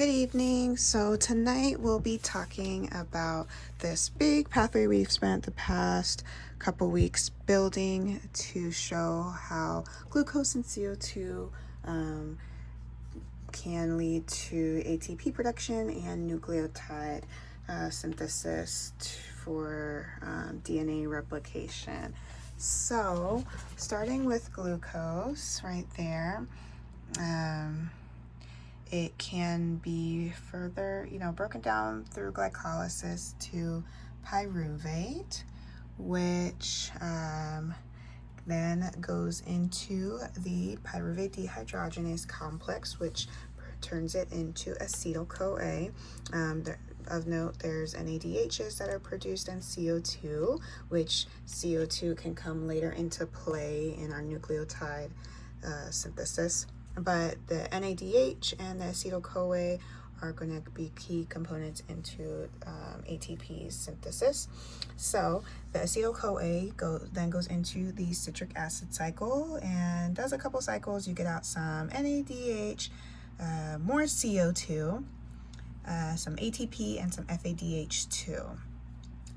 Good evening. So tonight we'll be talking about this big pathway we've spent the past couple weeks building to show how glucose and CO2 can lead to ATP production and nucleotide synthesis for DNA replication. So starting with glucose right there, it can be further, broken down through glycolysis to pyruvate, which then goes into the pyruvate dehydrogenase complex, which turns it into acetyl-CoA. Of note, there's NADHs that are produced in CO2, which CO2 can come later into play in our nucleotide synthesis. But the NADH and the acetyl-CoA are going to be key components into ATP synthesis. So the acetyl-CoA then goes into the citric acid cycle and does a couple cycles. You get out some NADH, more CO2, some ATP, and some FADH2.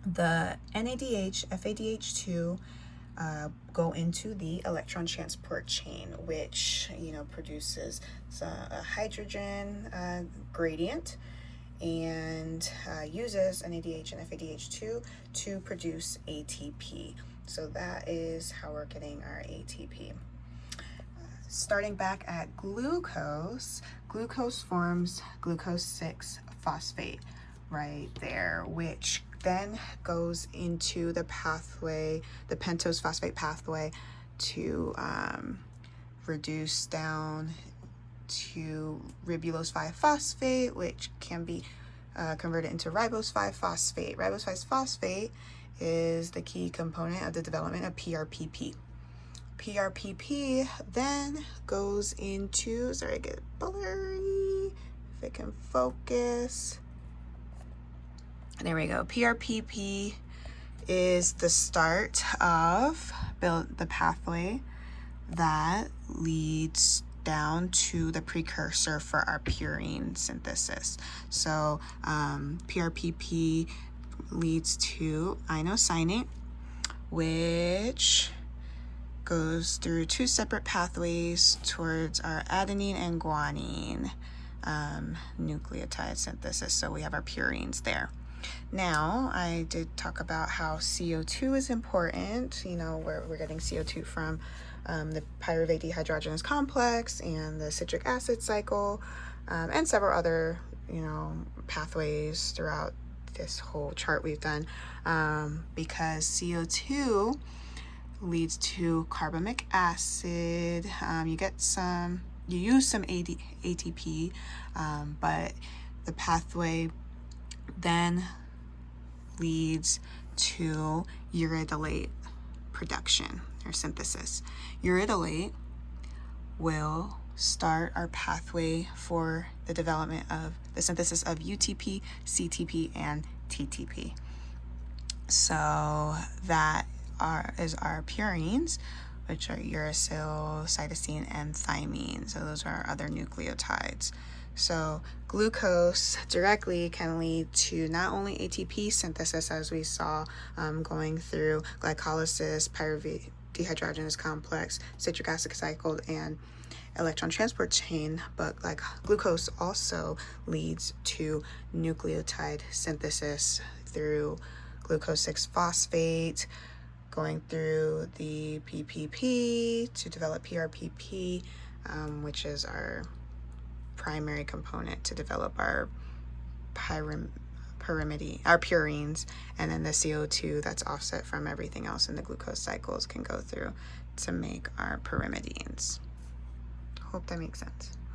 The NADH, FADH2 go into the electron transport chain, which produces a hydrogen gradient and uses NADH and FADH2 to produce ATP. So that is how we're getting our ATP. Starting back at glucose forms glucose 6-phosphate right there, which then goes into the pathway, the pentose phosphate pathway, to reduce down to ribulose 5-phosphate, which can be converted into ribose 5-phosphate. Ribose 5-phosphate is the key component of the development of PRPP. PRPP then goes into, sorry, I get blurry, if it can focus. There we go. PRPP is the start of the pathway that leads down to the precursor for our purine synthesis. So PRPP leads to inosine, which goes through two separate pathways towards our adenine and guanine nucleotide synthesis. So we have our purines there. Now, I did talk about how CO2 is important. We're getting CO2 from the pyruvate dehydrogenase complex and the citric acid cycle, and several other, pathways throughout this whole chart we've done, because CO2 leads to carbamic acid. You use some ATP, but the pathway then leads to uridylate production or synthesis. Uridylate will start our pathway for the development of the synthesis of UTP, CTP, and TTP. So that is our purines, which are uracil, cytosine, and thymine. So those are our other nucleotides. So glucose directly can lead to not only ATP synthesis, as we saw, going through glycolysis, pyruvate dehydrogenase complex, citric acid cycle, and electron transport chain, but like glucose also leads to nucleotide synthesis through glucose 6-phosphate, going through the PPP to develop PRPP, which is our primary component to develop our purines, and then the CO2 that's offset from everything else in the glucose cycles can go through to make our pyrimidines. Hope that makes sense.